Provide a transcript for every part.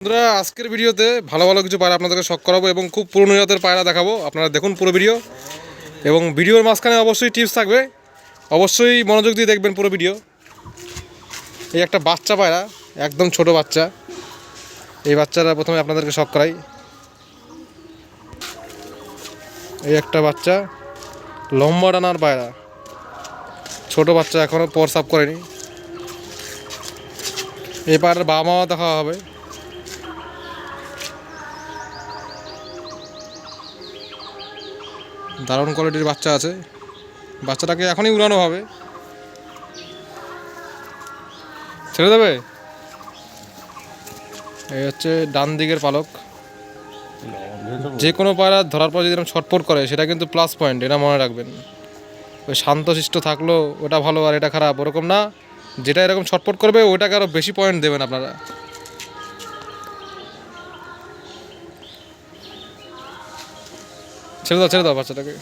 বন্ধুরা আজকের ভিডিওতে ভালো ভালো কিছু পায়রা আপনাদেরকে শখ করাবো এবং খুব পুরনো জাতের পায়রা দেখাবো। আপনারা দেখুন পুরো ভিডিও এবং ভিডিওর মাঝখানে অবশ্যই টিপস থাকবে, অবশ্যই মনোযোগ দিয়ে দেখবেন পুরো ভিডিও। এই একটা বাচ্চা পায়রা, একদম ছোট বাচ্চা। এই বাচ্চারা প্রথমে আপনাদেরকে শখ করাই। এই একটা বাচ্চা লম্বা ডানার পায়রা, ছোট বাচ্চা, এখনও পর সাফ করেনি। এই পায়রার বাবা মাও দেখা হবে। দারুণ কোয়ালিটির বাচ্চা আছে, বাচ্চাটাকে এখনই উড়ানো হবে। ছেড়ে দেবে। এই হচ্ছে ডান দিকের পালক। যে কোনো পায়রা ধরার পর যদি এরকম ছটপট করে সেটা কিন্তু প্লাস পয়েন্ট, এটা মনে রাখবেন। ওই শান্তশিষ্ট থাকলো ওটা ভালো আর এটা খারাপ, ওরকম না। যেটা এরকম ছটপট করবে ওটাকে আরও বেশি পয়েন্ট দেবেন আপনারা। ছেড়ে দাও বাচ্চাটাকে।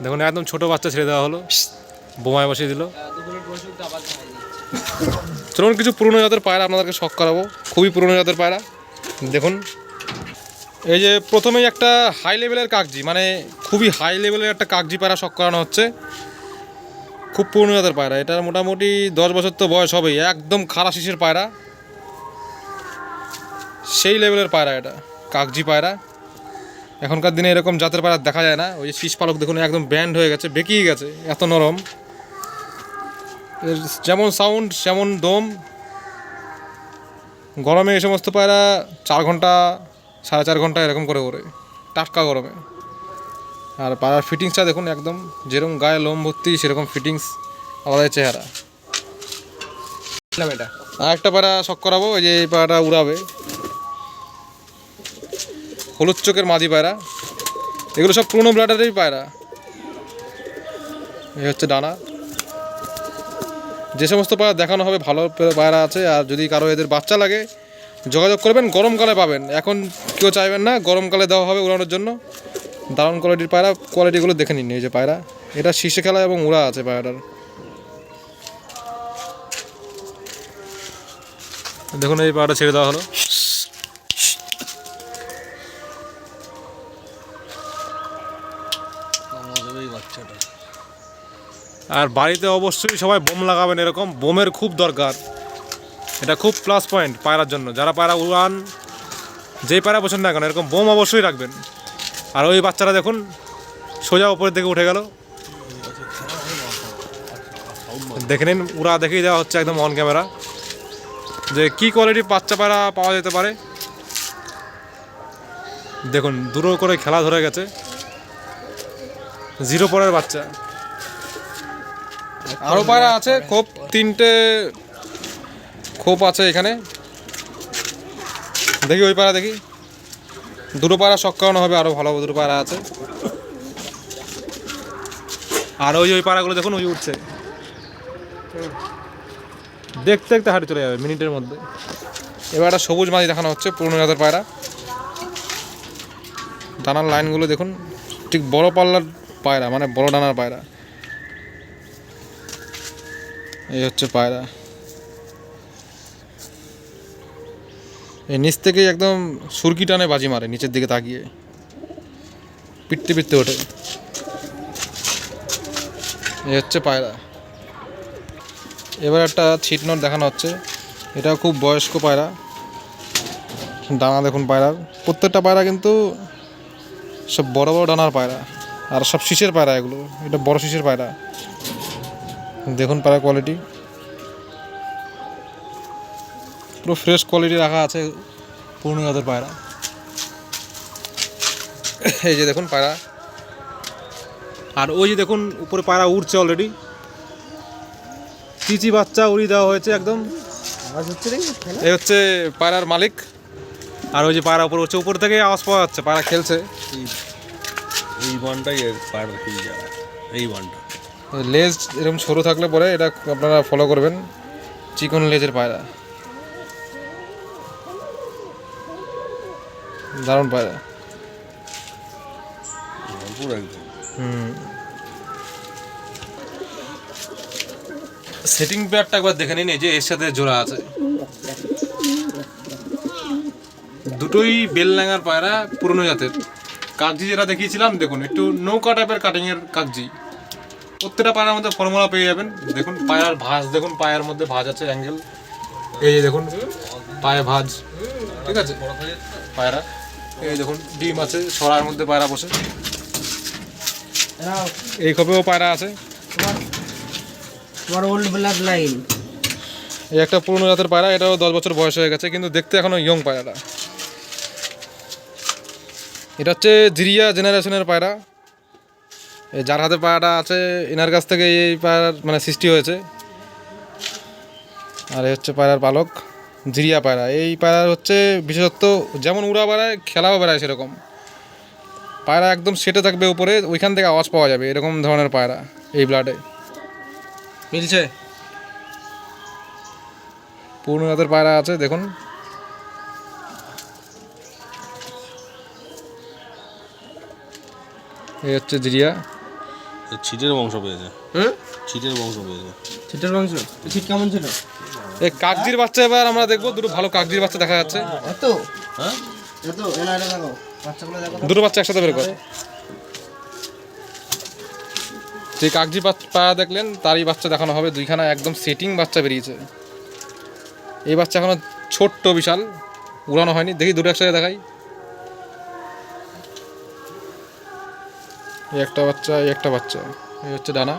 দেখুন একদম ছোট বাচ্চা ছেড়ে দেওয়া হলো, বোমায় বসিয়ে দিল। চলুন কিছু পুরনো জাতের পায়রা আপনাদেরকে শখ করাবো, খুবই পুরনো জাতের পায়রা। দেখুন এই যে প্রথমেই একটা হাই লেভেলের কাগজি, মানে খুবই হাই লেভেলের একটা কাগজি পায়রা শখ করানো হচ্ছে। খুব পুরনো জাতের পায়রা, এটার মোটামুটি 10 বছর তো বয়স হবেই। একদম খাড়া শিশের পায়রা, সেই লেভেলের পায়রা। এটা কাগজি পায়রা, এখনকার দিনে এরকম জাতের পায়রা দেখা যায় না। ওই যে শীষ পালক দেখুন একদম ব্যান্ড হয়ে গেছে, বেঁকিয়ে গেছে, এত নরম। এর যেমন সাউন্ড যেমন দম। গরমে এই সমস্ত পায়রা 4 ঘন্টা 4.5 ঘন্টা এরকম করে ওড়ে, টাটকা গরমে। আর পায়রার ফিটিংসটা দেখুন, একদম যেরকম গায়ে লোম ভর্তি সেরকম ফিটিংস, আলাদা চেহারা। এটা আর একটা পায়রা শখ করাবো, এই যে এই পায়রাটা উড়াবে। হলুদ চোখের মাঝি পায়রা, এগুলো সব পুরনো ব্লাডারেরই পায়রা। এই হচ্ছে ডানা। যে সমস্ত পায়রা দেখানো হবে ভালো পায়রা আছে, আর যদি কারো এদের বাচ্চা লাগে যোগাযোগ করবেন, গরমকালে পাবেন। এখন কেউ চাইবেন না, গরমকালে দেওয়া হবে উড়ানোর জন্য। দারুণ কোয়ালিটির পায়রা, কোয়ালিটিগুলো দেখে নিন। এই যে পায়রা, এটা শীষে খেলা এবং উড়া আছে পায়রাটার। দেখুন এই পায়রাটা ছেড়ে দেওয়া হলো। আর বাড়িতে অবশ্যই সবাই বোম লাগাবেন, এরকম বোমের খুব দরকার। এটা খুব প্লাস পয়েন্ট পায়রার জন্য। যারা পায়রা উড়ান, যেই পায়রা পছন্দ না কেন, এরকম বোম অবশ্যই রাখবেন। আর ওই বাচ্চারা দেখুন সোজা উপরের দিকে উঠে গেল, দেখে নিন। উড়া দেখিয়ে দেওয়া হচ্ছে একদম অন ক্যামেরা, যে কী কোয়ালিটির বাচ্চা পায়রা পাওয়া যেতে পারে। দেখুন দূরও করে খেলা ধরে গেছে, 0 পরের বাচ্চা। আরও পায়রা আছে, খোপ 3টে খোপ আছে এখানে। দেখি ওই পায়রা, দেখি 2টো পায়রা শখ করানো হবে, আরও ভালো 2টো পায়রা আছে। আর ওই পায়রাগুলো দেখুন, ওই উঠছে, দেখতে দেখতে হাঁটে চলে যাবে মিনিটের মধ্যে। এবার একটা সবুজ মাঝি দেখানো হচ্ছে, পুরনো জাতের পায়রা। ডানার লাইনগুলো দেখুন, ঠিক বড় পাল্লার পায়রা, মানে বড় ডানার পায়রা। এই হচ্ছে পায়রা। এই নিচ থেকেই একদম সুরকি টানে বাজি মারে, নিচের দিকে তাকিয়ে পিটতে পিটতে ওঠে। এই হচ্ছে পায়রা। এবার একটা ছিটনট দেখানো হচ্ছে, এটাও খুব বয়স্ক পায়রা। ডানা দেখুন পায়রার, প্রত্যেকটা পায়রা কিন্তু সব বড় বড় ডানার পায়রা, আর সব শীষের পায়রা এগুলো। এটা বড় শীষের পায়রা, দেখুন পায়রা কোয়ালিটি পুরো ফ্রেশ কোয়ালিটি রাখা আছে, পুরনো জাতের পায়রা। এই যে দেখুন পায়রা, আর ওই যে দেখুন উপরে পায়রা উড়ছে অলরেডি। চিচি বাচ্চা উড়িয়ে দেওয়া হয়েছে একদম। এই হচ্ছে পায়রার মালিক। আর ওই যে পায়রা উপরে উঠছে, উপর থেকে আওয়াজ পাওয়া যাচ্ছে, পায়রা খেলছে। এই বানটাই পায়রা খেয়ে যাওয়া, এই বানটা। লেজ এরকম সরু থাকলে পরে এটা আপনারা ফলো করবেন, চিকন লেজের পায়রা, দারুণ পায়রা। সেটিং পেয়ারটা একবার দেখে নিন, এই যে এর সাথে জোড়া আছে। দুটোই বেলডাঙ্গার পায়রা, পুরনো জাতের। কাগজি যেটা দেখিয়েছিলাম দেখুন, একটু নৌকা টাইপের কাটিংয়ের কাগজি। প্রত্যেকটা পায়রার মধ্যে ফর্মুলা পেয়ে যাবেন। দেখুন পায়রার ভাঁজ, দেখুন পায়ের মধ্যে ভাঁজ আছে, অ্যাঙ্গেল। এই যে দেখুন পায়ে ভাঁজ, ঠিক আছে পায়রা। এই দেখুন ডিম আছে, সরার মধ্যে পায়রা বসে। এই খোপেও পায়রা আছে। তোমার ওল্ড ব্লাড লাইন। এই একটা পুরনো জাতের পায়রা, এটাও 10 বছর বয়স হয়ে গেছে, কিন্তু দেখতে এখনো ইয়ং পায়রাটা। এটা হচ্ছে জিরিয়া জেনারেশনের পায়রা। এই যার হাতে পায়রাটা আছে এনার কাছ থেকে এই পায়রার মানে সৃষ্টি হয়েছে। আর এই হচ্ছে পায়রার পালক, জিরিয়া পায়রা। এই পায়রার হচ্ছে বিশেষত্ব, যেমন উড়া বেড়ায় খেলাও বেড়ায় সেরকম। পায়রা একদম সেটে থাকবে উপরে, ওইখান থেকে আওয়াজ পাওয়া যাবে, এরকম ধরনের পায়রা এই ব্লাডে মিলছে। পুরনো জাতের পায়রা আছে দেখুন। এই হচ্ছে জিরিয়া। ছিটের বংশ পেয়েছে, হুম, ছিটের বংশ পেয়েছে। ছিটের মাংস। ছিট কেমন ছিল? এই কাগজির বাচ্চা এবার আমরা দেখবো, দুটো ভালো কাগজির বাচ্চা দেখা যাচ্ছে। এত হ্যাঁ, এত এনা এটা দেখো, বাচ্চাগুলো দেখো। দুটো বাচ্চা একসাথে বের করে। যে কাগজি পায়রা দেখলেন তারই বাচ্চা দেখানো হবে, দুইখানা একদম সেটিং বাচ্চা বেরিয়েছে। এই বাচ্চা এখনো ছোট্ট, বিশাল, উড়ানো হয়নি। দেখি দুটো একসাথে দেখাই। এই একটা বাচ্চা, এই একটা বাচ্চা। এই হচ্ছে ডানা।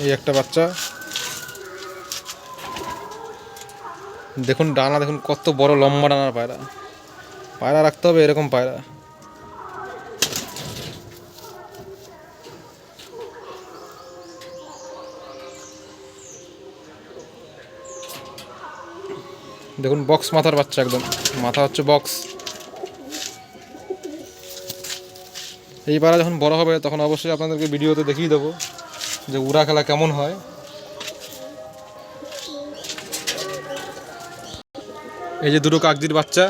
এই একটা বাচ্চা। দেখুন ডানা, দেখুন কত বড় লম্বা ডানার পায়রা। পায়রা রাখতে হবে এরকম পায়রা। দেখুন বক্স মাথার বাচ্চা, একদম মাথা হচ্ছে বক্স। এই পায়রা যখন বড় হবে তখন অবশ্যই আপনাদেরকে ভিডিওতে দেখিয়ে দেবো যে উড়া খেলা কেমন হয়। এই যে দুটো কাগজির বাচ্চা,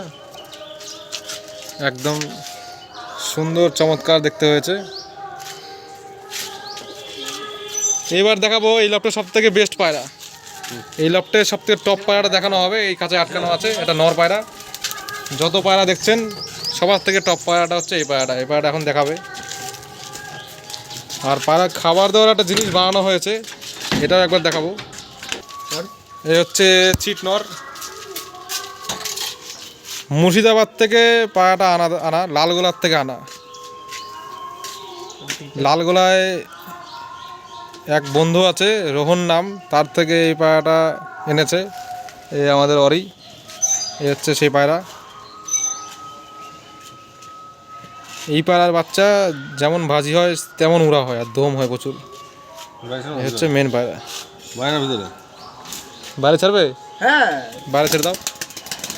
একদম সুন্দর চমৎকার দেখতে হয়েছে। এইবার দেখাবো এই লফটের সব থেকে বেস্ট পায়রা। এই লফটের সব থেকে টপ পায়রাটা দেখানো হবে। এই কাছে আটকানো আছে, এটা নর পায়রা। যত পায়রা দেখছেন সবার থেকে টপ পায়রাটা হচ্ছে এই পায়রাটা। এই পায়রাটা এখন দেখাবে। আর পায়রা খাবার দেওয়ার একটা জিনিস বানানো হয়েছে, এটাও একবার দেখাবো। এই হচ্ছে চিট নর। মুর্শিদাবাদ থেকে পায়রাটা আনা লালগোলার থেকে আনা। লালগোলায় এক বন্ধু আছে, রোহন নাম, তার থেকে এই পায়রাটা এনেছে। এই আমাদের অরি, এই হচ্ছে সেই পায়রা। এই পায়রার বাচ্চা যেমন ভাজি হয় তেমন উড়া হয়, আর দম হয় প্রচুর। এই হচ্ছে মেন পায়রা। বাইরের ভিতরে বাইরে ছাড়বে, হ্যাঁ, বাইরে ছেড়ে দাও।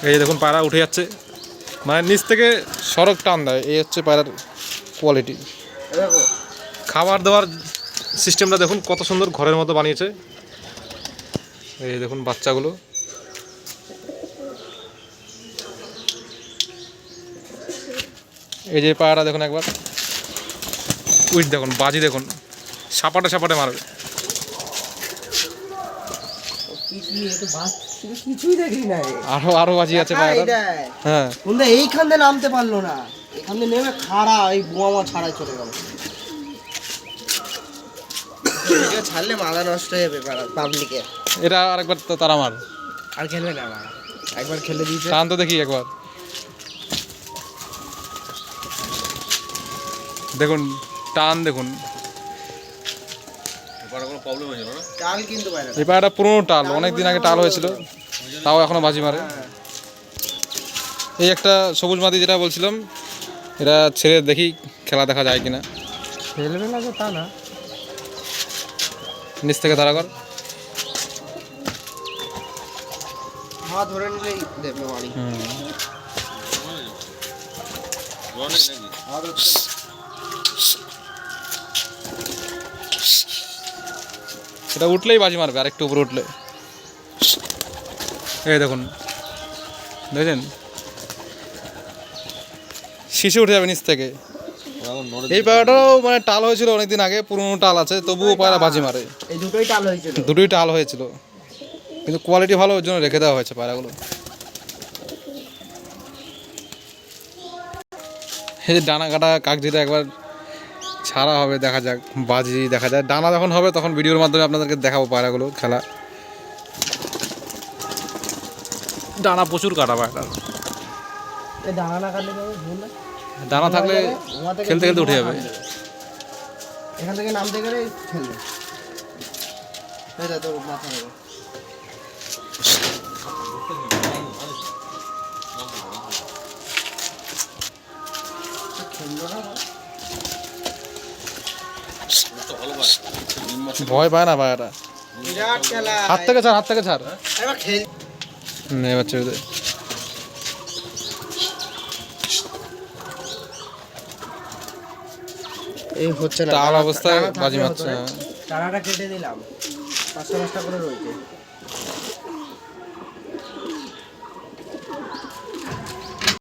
এই দেখুন পায়রা উঠে যাচ্ছে, মানে নিচ থেকে সড়ক টান দেয়। এই হচ্ছে পায়রার কোয়ালিটি। দেখো খাবার দেওয়ার সিস্টেমটা দেখুন কত সুন্দর, ঘরের মতো বানিয়েছে। এই দেখুন বাচ্চাগুলো। এই যে পায়রাটা দেখুন একবার, উইট দেখুন, বাজি দেখুন, সাপাটে সাপাটে মারবে। কিছুই দেখি না। আরো বাজি আছে পায়রা। হ্যাঁ, কিন্তু এইখান দিয়ে নামতে পারলো না, এখান দিয়ে নেমে খাড়া এই বোমা ছাড়াই চলে গেল। ছাড়লে মাথা নষ্ট হয়ে যাবে পাবলিকে। এটা আরেকবার তো তারা মার, আর খেলবে না মারা, একবার খেলে দিয়েছে। টান তো দেখি একবার। দেখুন টান দেখুন। কোনো প্রবলেম হয়েছিল না? চাল কিন্তু পায় না। এই পায়রাটা পুরোনো টাল, অনেকদিন আগে টাল হয়েছিল, তাও এখনো বাজি মারে। এই একটা সবুজ মাদি যেটা বলছিলাম, এটা ছেড়ে দেখি খেলা দেখা যায় কিনা। খেলবে না তা না, নিচ থেকে তারা কর। হাত ধরে নিলেই দেবে বাড়ি। জ্বর নেই নাকি? এটা উঠলেই বাজি মারবে, আর একটু উপরে উঠলে। এই দেখুন, দেখেছেন শীষে উঠে যাবে নিচ থেকে। ওরা আবার নড়ে এই পায়রাটাও মানে টাল হয়েছিল অনেকদিন আগে, পুরনো টাল আছে, তবুও পায়রা বাজি মারে। এই দুটোই টাল হয়েছিল। দুটোই টাল হয়েছিল, কিন্তু কোয়ালিটি ভালো, ওর জন্য রেখে দেওয়া হয়েছে পায়রাগুলো। এই যে ডানা কাটা কাকজিটা একবার ছাড়া হবে, দেখা যাক, বাজি দেখা যায়। ডানা যখন হবে তখন ভিডিওর মাধ্যমে আপনাদেরকে দেখাবো পায়রাগুলো খেলা। ডানা প্রচুর কাটা পায়রা, এই দানা না কাটলে যাবে ভুল না। ডানা থাকলে ওখান থেকে খেলতে খেলতে উঠে যাবে। এখান থেকে নামতে গেলে খেলবে। এই যা তোর মাথা হবে। খেললো না ভয় পায় না পায়রাটা। বিরাট খেলা। হাত থেকে ছাড়, হাত থেকে ছাড়। এবার খেল। এবার ছেড়ে দে। এই হচ্ছে না, টাল দানা- অবস্থায় দানা থাকলে বাজি হতো মারছে। না। টানাটা কেটে দিলাম, 500 করে রয়েছে।